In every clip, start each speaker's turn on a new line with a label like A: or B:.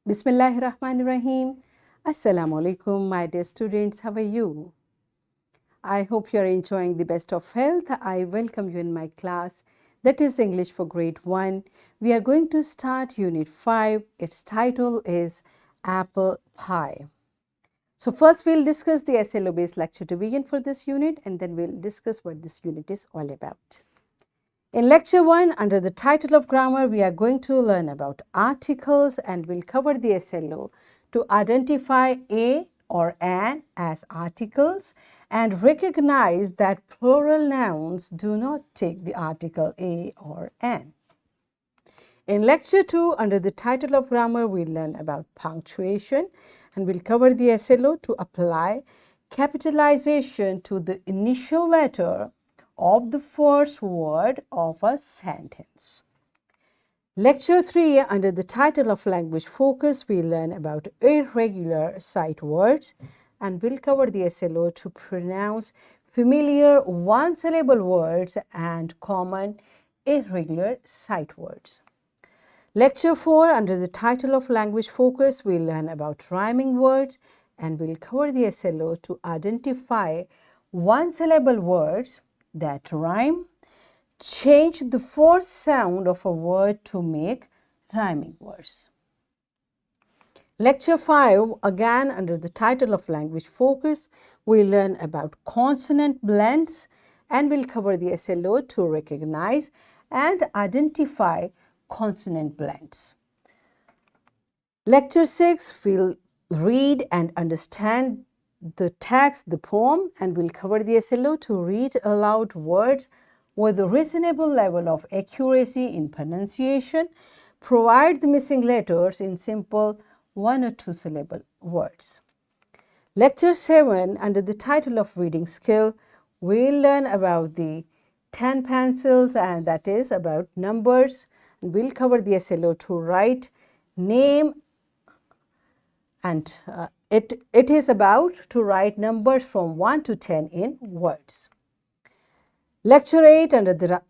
A: Bismillahirrahmanirrahim. Assalamu alaikum, my dear students. How are you? I hope you are enjoying the best of health. I welcome you in my class, that is English for Grade 1. We are going to start Unit 5. Its title is Apple Pie. So first we'll discuss the SLO based lecture division for this unit, and then we'll discuss what this unit is all about. In lecture 1, under the title of grammar, we are going to learn about articles, and we'll cover the SLO to identify a or an as articles and recognize that plural nouns do not take the article a or an. In lecture 2, under the title of grammar, we'll learn about punctuation, and we'll cover the SLO to apply capitalization to the initial letter of the first word of a sentence. Lecture 3, under the title of language focus, we learn about irregular sight words, and we'll cover the SLO to pronounce familiar one-syllable words and common irregular sight words. Lecture 4, under the title of language focus, we'll learn about rhyming words, and we'll cover the SLO to identify one-syllable words that rhyme, change the first sound of a word to make rhyming words. Lecture 5, again under the title of language focus, we'll learn about consonant blends, and we'll cover the SLO to recognize and identify consonant blends. Lecture 6, we'll read and understand the text, the poem, and we'll cover the SLO to read aloud words with a reasonable level of accuracy in pronunciation, provide the missing letters in simple one or two syllable words. Lecture 7, under the title of reading skill, we'll learn about the 10 pencils, and that is about numbers. And we'll cover the SLO to write name, and it is about to write numbers from 1 to 10 in words. Lecture 8, under the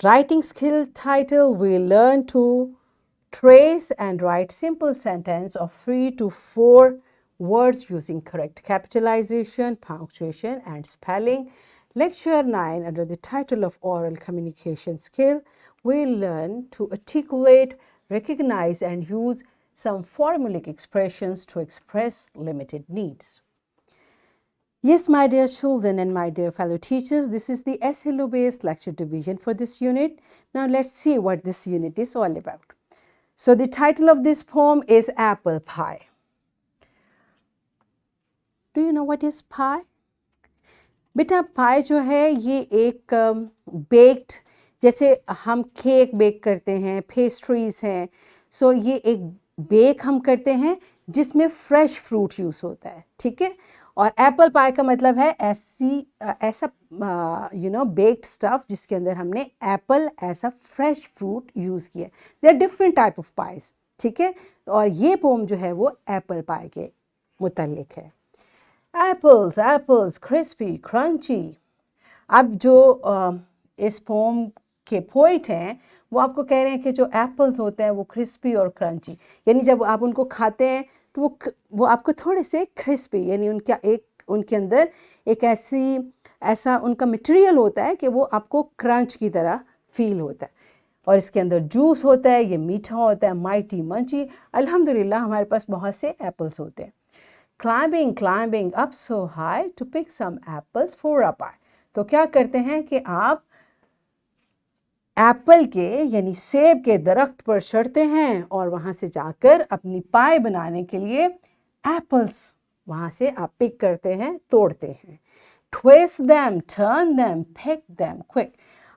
A: writing skill title, we'll learn to trace and write simple sentence of 3 to 4 words using correct capitalization, punctuation, and spelling. Lecture 9, under the title of oral communication skill, we'll learn to articulate, recognize, and use some formulaic expressions to express limited needs. Yes, my dear children and my dear fellow teachers, this is the SLO based lecture division for this unit. Now let's see what this unit is all about. So the title of this poem is Apple Pie. Do you know what is pie? बेटा पाई जो है ये एक baked, जैसे हम cake bake करते हैं, pastries हैं, सो ये एक बेक हम करते हैं जिसमें फ्रेश फ्रूट यूज़ होता है, ठीक है। और एप्पल पाई का मतलब है ऐसा बेक्ड स्टफ जिसके अंदर हमने एप्पल ऐसा फ्रेश फ्रूट यूज़ किया। There are different type of pies, ठीक है। और ये पोम जो है वो एप्पल पाई के मुतल्लिक है। Apples apples crispy crunchy. अब जो इस पोम के पोइट हैं वो आपको कह रहे हैं कि जो एप्पल्स होते हैं वो क्रिस्पी और क्रंची, यानी जब आप उनको खाते हैं तो वो आपको थोड़े से क्रिस्पी, यानी उनके अंदर एक ऐसा उनका मटेरियल होता है कि वो आपको क्रंच की तरह फील होता है। और इसके अंदर जूस होता है, ये मीठा होता है, माइटी मंची। अल्हम्दुलिल्लाह हमारे पास बहुत से एप्पल्स होते हैं। climbing up so high to pick some apples for a pie। तो क्या करते हैं कि आप एप्पल के यानी सेब के दरख्त पर चढ़ते हैं और वहाँ से जाकर अपनी पाई बनाने के लिए एप्पल्स वहाँ से आप पिक करते हैं, तोड़ते हैं। twist them, turn them, pick them quick।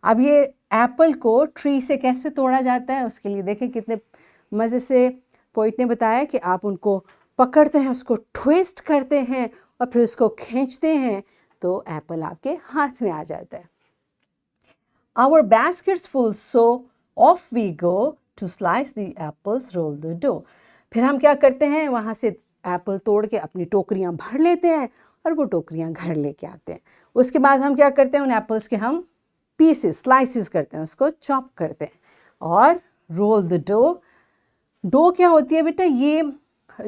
A: अब ये एप्पल को ट्री से कैसे तोड़ा जाता है उसके लिए देखें कितने मज़े से पोइट ने बताया कि आप उनको पकड़ते हैं, उसको ट्विस्ट करते हैं और फिर उसको खींचते हैं तो एप्पल आपके हाथ में आ जाता है। Our baskets full, so off we go to slice the apples, roll the dough। फिर हम क्या करते हैं, वहाँ से एप्पल तोड़ के अपनी टोकरियाँ भर लेते हैं और वो टोकरियाँ घर लेके आते हैं। उसके बाद हम क्या करते हैं, उन एप्पल्स के हम पीसेस स्लाइसेस करते हैं, उसको चॉप करते हैं और रोल द डो। डो क्या होती है बेटा, ये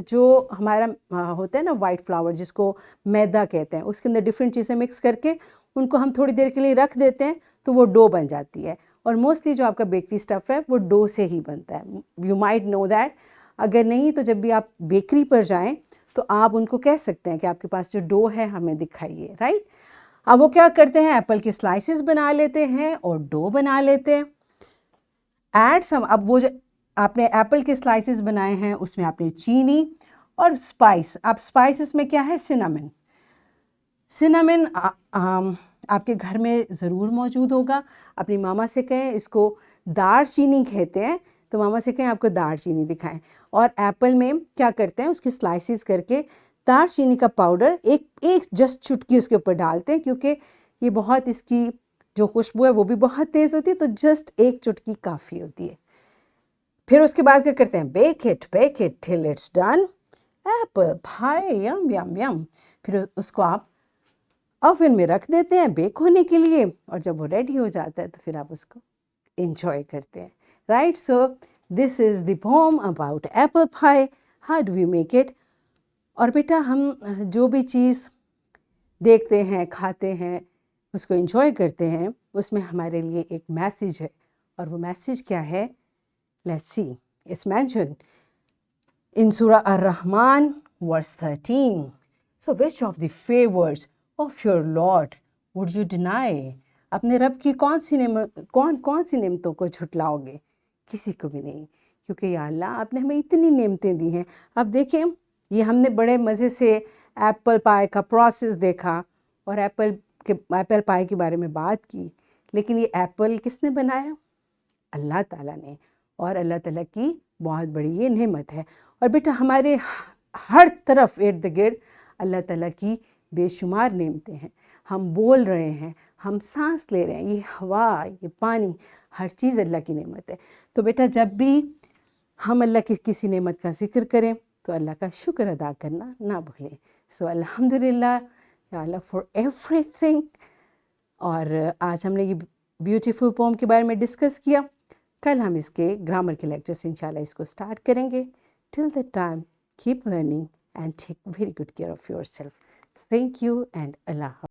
A: जो हमारा होता है ना वाइट फ्लावर, जिसको मैदा कहते हैं, उसके अंदर डिफरेंट चीज़ें मिक्स करके उनको हम थोड़ी देर के लिए रख देते हैं तो वो डो बन जाती है। और मोस्टली जो आपका बेकरी स्टफ़ है वो डो से ही बनता है, यू माइट नो दैट। अगर नहीं तो जब भी आप बेकरी पर जाएं तो आप उनको कह सकते हैं कि आपके पास जो डो है हमें दिखाइए, राइट। अब वो क्या करते हैं, एप्पल के स्लाइसेस बना लेते हैं और डो बना लेते हैं। ऐड सम, अब वो जो आपने एप्पल के स्लाइसेस बनाए हैं उसमें आपने चीनी और स्पाइस, आप स्पाइसेस में क्या है, सिनामन। सिनामन आपके घर में ज़रूर मौजूद होगा। अपनी मामा से कहें, इसको दार चीनी कहते हैं, तो मामा से कहें आपको दार चीनी दिखाएं। और एप्पल में क्या करते हैं, उसकी स्लाइसिस करके दार चीनी का पाउडर एक एक जस्ट चुटकी उसके ऊपर डालते हैं, क्योंकि ये बहुत, इसकी जो खुशबू है वो भी बहुत तेज़ होती है, तो जस्ट एक चुटकी काफ़ी होती है। फिर उसके बाद क्या करते हैं, bake it till it's done, apple pie, yum yum yum. फिर उसको आप ओवन में रख देते हैं बेक होने के लिए, और जब वो रेडी हो जाता है तो फिर आप उसको enjoy करते हैं, right. So this is the poem about apple pie, how do we make it. और बेटा हम जो भी चीज़ देखते हैं, खाते हैं, उसको enjoy करते हैं, उसमें हमारे लिए एक मैसेज है, और वो मैसेज क्या है, let's see. It's mentioned in Surah Ar-Rahman verse 13. So which of the favors of your Lord would you deny? अपने रब की कौन सी नेमतों को झुटलाओगे? किसी को भी नहीं, क्योंकि या अल्लाह आपने हमें इतनी नेमतें दी हैं। अब देखें, ये हमने बड़े मज़े से एप्पल पाई का प्रोसेस देखा और एप्पल पाई के बारे में बात की, लेकिन ये एप्पल किसने बनाया? अल्लाह ताला ने। और अल्लाह ताला की बहुत बड़ी ये नेमत है। और बेटा हमारे हर तरफ इर्द गिर्द अल्लाह ताला की बेशुमार नेमतें हैं। हम बोल रहे हैं, हम सांस ले रहे हैं, ये हवा, ये पानी, हर चीज़ अल्लाह की नेमत है। तो बेटा जब भी हम अल्लाह की किसी नेमत का जिक्र करें तो अल्लाह का शुक्र अदा करना ना भूलें। सो अल्हम्दुलिल्लाह या अल्लाह फॉर एवरीथिंग। और आज हमने ये ब्यूटीफुल पोम के बारे में डिस्कस किया। कल हम इसके ग्रामर के लेक्चर्स इंशाल्लाह इसको स्टार्ट करेंगे। Till that time keep learning and take very good care of yourself. Thank you and Allah.